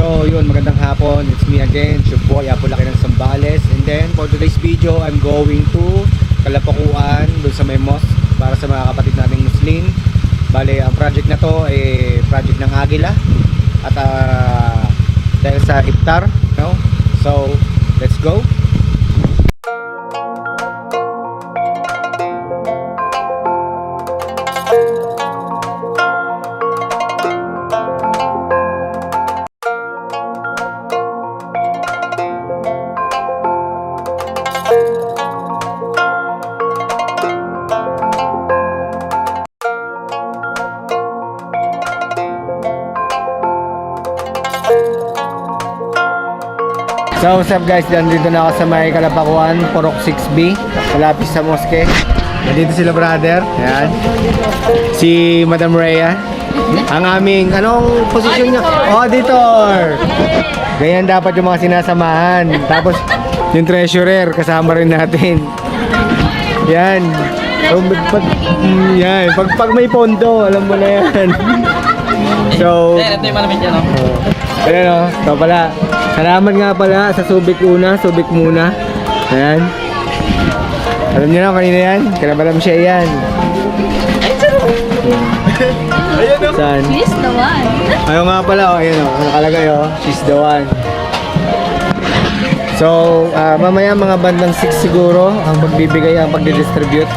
So yun, magandang hapon. It's me again, your boy Apo Laki ng Zambales. And then for today's video, I'm going to Kalapakuan, doon sa may mosque, para sa mga kapatid nating Muslim. Bale, ang project na to ay project ng Agila. At dahil sa iftar, no? So let's go. So what's up guys, dito na ako sa may Kalapakuan, Purok 6B, malapit sa mosque. Nandito sila brother, ayan. Si Madam Rhea, ang aming, anong posisyon niya? Auditor! Ganyan dapat yung mga sinasamahan. Tapos yung treasurer, kasama rin natin. Yan. Pag may pondo, alam mo na yan. So, ito yung malamig dyan, no? Ayan o, ito pala. Salamat nga pala sa Subic muna. Ayan. Alam niyo na kanina yan? Kinabalam siya yan. Ayun o. Saan? She's the one. Ayaw nga pala o, ayan o. Nakalagay o, she's the one. So, mamaya mga bandang 6 siguro ang magbibigay, ang pagdidistribute.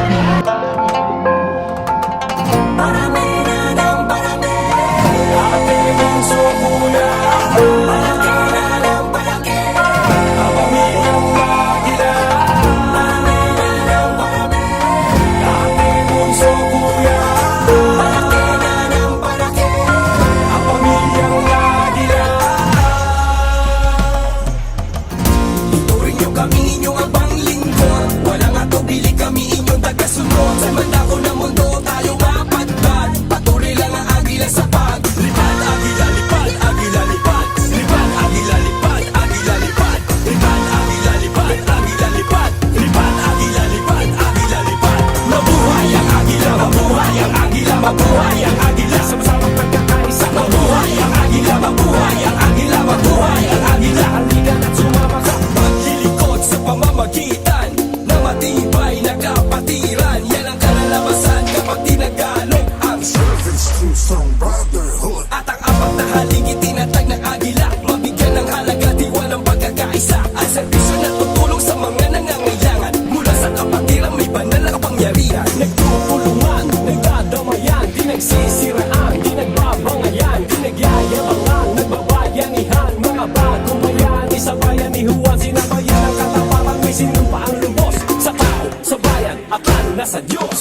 At ang apat na haligi tinatag ng Agila, mabigyan ng halaga, tiwalang pagkakaisa. Ang serbisyo na tutulong sa mga nangangailangan, mula sa kapatiran may banal na kapangyarihan. Nagtutulungan, nagdadamayan, di nagsisiraan, di nagbabangayan, di nagyayabangan, nagbabayanihan. Mga bagong bayan, isa bayan ni Juan, sinabayan ang katapatan, may sinumpa ang lubos sa tao, sa bayan, at lalo na sa Diyos.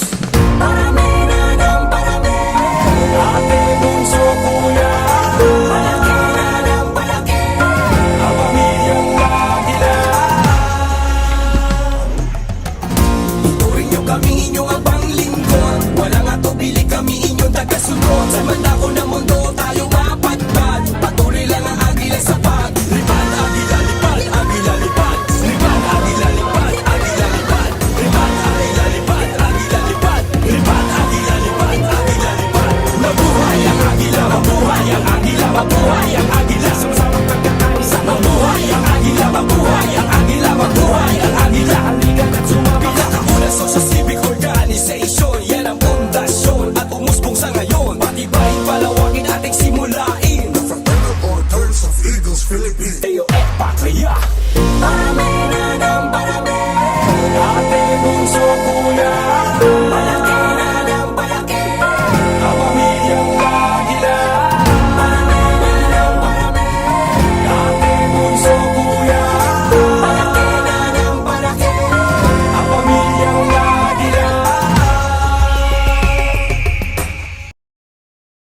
Parami na ng parami, ate bunso kuya, palaki na ng palaki, ang pamilyang Agila. Tuturing nyo kami inyong abang lingkod, walang atubili kami inyong tagasunod. Sa mandako ng mundo tayo mapatpad, patuloy lang ang Agila sa paglipad. Agila lipad, Agila lipad, lipad, Agila lipad, Agila lipad, lipad, Agila lipad, Agila lipad, lipad, Agila lipad, Agila lipad. Mabuhay ang Agila, mabuhay ang Agila, mabuhay